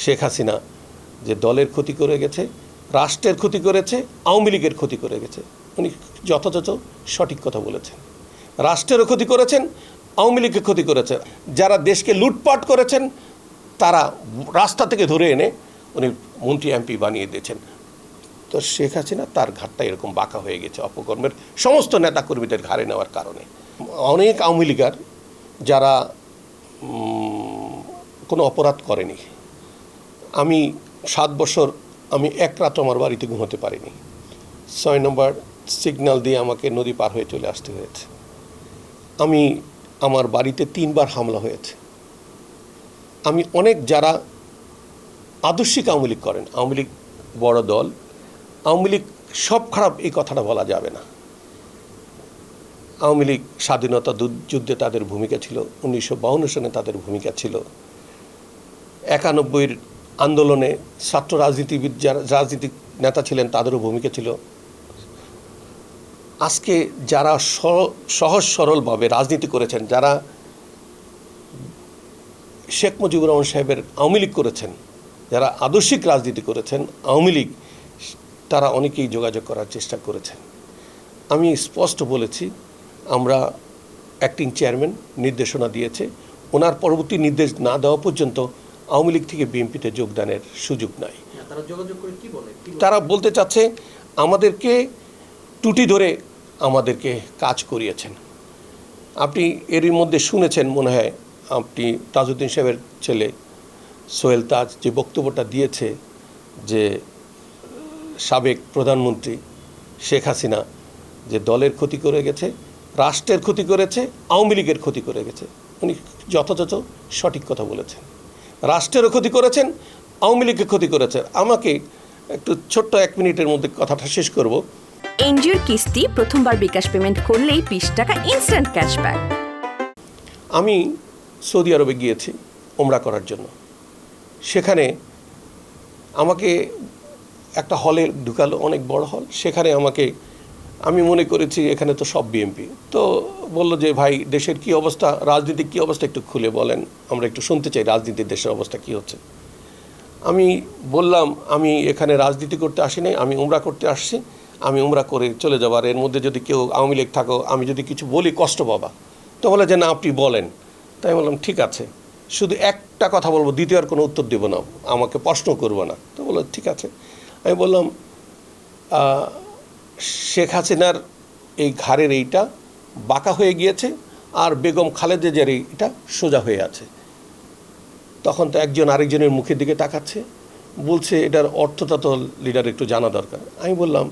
শেখ হাসিনা যে দলের ক্ষতি করে গেছে, রাষ্ট্রের ক্ষতি করেছে, আওয়ামী লীগের ক্ষতি করে গেছে। উনি যথাযথ সঠিক কথা বলেছেন। রাষ্ট্রেরও ক্ষতি করেছেন, আওয়ামী লীগের ক্ষতি করেছে। যারা দেশকে লুটপাট করেছেন তারা রাস্তা থেকে ধরে এনে উনি মন্ত্রী এমপি বানিয়ে দিয়েছেন। তো শেখ হাসিনা তার ঘাটটা এরকম বাঁকা হয়ে গেছে অপকর্মের সমস্ত নেতাকর্মীদের ঘাড়ে নেওয়ার কারণে। অনেক আওয়ামী লীগার যারা কোনো অপরাধ করেনি, আমি 7 বছর আমি এক রাত আমার বাড়িতে ঘুমোতে পারিনি। 6 নম্বর সিগন্যাল দিয়ে আমাকে নদী পার হয়ে চলে আসতে হয়েছে। আমার বাড়িতে 3 বার হামলা হয়েছে। আমি অনেক যারা আদর্শিক আওয়ামী লীগ করেন, আওয়ামী লীগ বড় দল, আওয়ামী লীগ সব খারাপ এই কথাটা বলা যাবে না। আওয়ামী লীগ স্বাধীনতা যুদ্ধে তাদের ভূমিকা ছিল, 1952 সনে তাদের ভূমিকা ছিল, 91 আন্দোলনে ছাত্র রাজনীতিবিদ যারা রাজনীতিক নেতা ছিলেন তাদেরও ভূমিকা ছিল। আজকে যারা সহজ সরলভাবে রাজনীতি করেছেন, যারা শেখ মুজিবুর রহমান সাহেবের আওয়ামী লীগ করেছেন, যারা আদর্শিক রাজনীতি করেছেন আওয়ামী লীগ, তারা অনেকেই যোগাযোগ করার চেষ্টা করেছেন। আমি স্পষ্ট বলেছি, আমরা অ্যাক্টিং চেয়ারম্যান নির্দেশনা দিয়েছে, ওনার পরবর্তী নির্দেশ না দেওয়া পর্যন্ত আওয়ামী লীগ থেকে বিএনপিতে যোগদানের সুযোগ নাই। তারা বলতে চাচ্ছে আমাদেরকে টুটি ধরে আমাদেরকে কাজ করিয়েছেন। আপনি এরই মধ্যে শুনেছেন মনে হয়, আপনি তাজউদ্দিন সাহেবের ছেলে সোহেল তাজ যে বক্তব্যটা দিয়েছে যে সাবেক প্রধানমন্ত্রী শেখ হাসিনা যে দলের ক্ষতি করে গেছে, রাষ্ট্রের ক্ষতি করেছে, আওয়ামী লীগের ক্ষতি করে গেছে। উনি যথাযথ সঠিক কথা বলেছেন। রাষ্ট্রেরও ক্ষতি করেছেন, আওয়ামী লীগের ক্ষতি করেছে। আমাকে একটু ছোট্ট 1 মিনিটের মধ্যে কথাটা শেষ করব। এনজিওর কিস্তি প্রথমবার বিকাশ পেমেন্ট করলেই 20 টাকা ইনস্ট্যান্ট ক্যাশব্যাক। আমি সৌদি আরবে গিয়েছি ওমরা করার জন্য। সেখানে আমাকে একটা হলে ঢুকালো, অনেক বড় হল। সেখানে আমি মনে করেছি এখানে তো সব বিএনপি। তো বললো যে ভাই দেশের কি অবস্থা, রাজনীতির কী অবস্থা একটু খুলে বলেন, আমরা একটু শুনতে চাই রাজনীতির দেশের অবস্থা কী হচ্ছে। আমি বললাম আমি এখানে রাজনীতি করতে আসি নাই, আমি উমরা করতে আসছি, আমি উমরা করে চলে যাবো, আর এর মধ্যে যদি কেউ আওয়ামী লীগ থাকো, আমি যদি কিছু বলি কষ্ট পাবা। তো বলে যে না আপনি বলেন। তাই বললাম ঠিক আছে, শুধু একটা কথা বলবো, দ্বিতীয় কোনো উত্তর দেবো না, আমাকে প্রশ্ন করবো না। তো বললো ঠিক আছে। আমি বললাম শেখ হাসিনার এই ঘাড়ের এইটা বাঁকা হয়ে গিয়েছে, আর বেগম খালেদা জিয়ার এইটা সোজা হয়ে আছে। তখন তো একজন আরেকজনের মুখের দিকে তাকাচ্ছে, বলছে এটার অর্থটা তো লিডার একটু জানা দরকার। আমি বললাম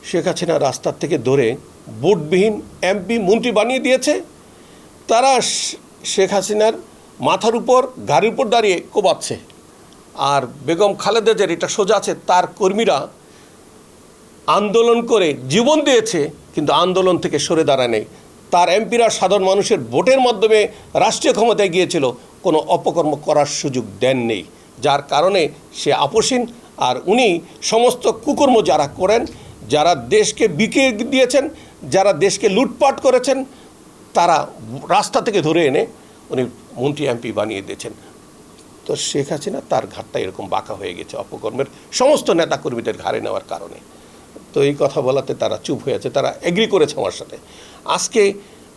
শেখ হাসিনা রাস্তার থেকে ধরে ভোটবিহীন এমপি মন্ত্রী বানিয়ে দিয়েছে, তারা শেখ হাসিনার মাথার উপর গাড়ির উপর দাঁড়িয়ে কোবাচ্ছে, আর বেগম খালেদা জিয়ার এটা সোজা আছে। তার কর্মীরা আন্দোলন করে জীবন দিয়েছে, কিন্তু আন্দোলন থেকে সরে দাঁড়ায় নেই। তার এমপিরা সাধারণ মানুষের ভোটের মাধ্যমে রাষ্ট্রীয় ক্ষমতায় গিয়েছিল, কোনো অপকর্ম করার সুযোগ দেন নেই, যার কারণে সে আপোষহীন। আর উনি সমস্ত কুকর্ম যারা করেন, যারা দেশকে বিকিয়ে দিয়েছেন, যারা দেশকে লুটপাট করেছেন, তারা রাস্তা থেকে ধরে এনে উনি মন্ত্রী এমপি বানিয়ে দিয়েছেন। তো শেখ হাসিনা তার ঘাটটা এরকম বাঁকা হয়ে গেছে অপকর্মের সমস্ত নেতাকর্মীদের ঘাড়ে নেওয়ার কারণে। তো এই কথা বলাতে তারা চুপ হয়ে আছে, তারা এগ্রি করেছে আমার সাথে। আজকে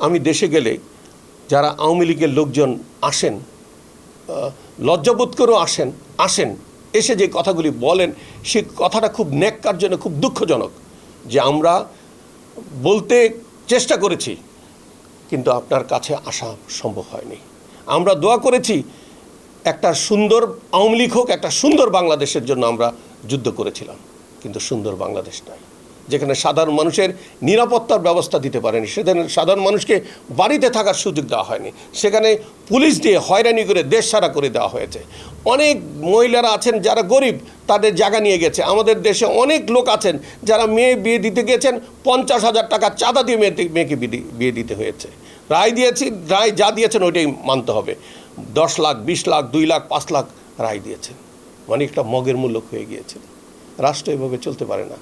আমি দেশে গেলে যারা আওয়ামী লীগের লোকজন আসেন, লজ্জাবোধ করেও আসেন, এসে যে কথাগুলি বলেন, সে কথাটা খুব ন্যাক্কার জন্য খুব দুঃখজনক, যে আমরা বলতে চেষ্টা করেছি কিন্তু আপনার কাছে আসা সম্ভব হয়নি। আমরা দোয়া করেছি একটা সুন্দর আওয়ামী লীগ হোক, একটা সুন্দর বাংলাদেশের জন্য আমরা যুদ্ধ করেছিলাম, কিন্তু সুন্দর বাংলাদেশ নাই, যেখানে সাধারণ মানুষের নিরাপত্তার ব্যবস্থা দিতে পারেনি, সেখানে সাধারণ মানুষকে বাড়িতে থাকার সুযোগ দেওয়া হয়নি, সেখানে পুলিশ দিয়ে হয়রানি করে দেশ ছাড়া করে দেওয়া হয়েছে। অনেক মহিলারা আছেন যারা গরিব, তাদের জায়গা নিয়ে গেছে। আমাদের দেশে অনেক লোক আছেন যারা মেয়ে বিয়ে দিতে গেছেন, 50,000 টাকা চাঁদা দিয়ে মেয়েকে বিয়ে দিতে হয়েছে। রায় যা দিয়েছেন ওইটাই মানতে হবে। 10 লাখ, 20 লাখ, 2 লাখ, 5 লাখ রায় দিয়েছেন, মানে একটা মগের মূল্য হয়ে গিয়েছে। রাষ্ট্র এভাবে চলতে পারে না।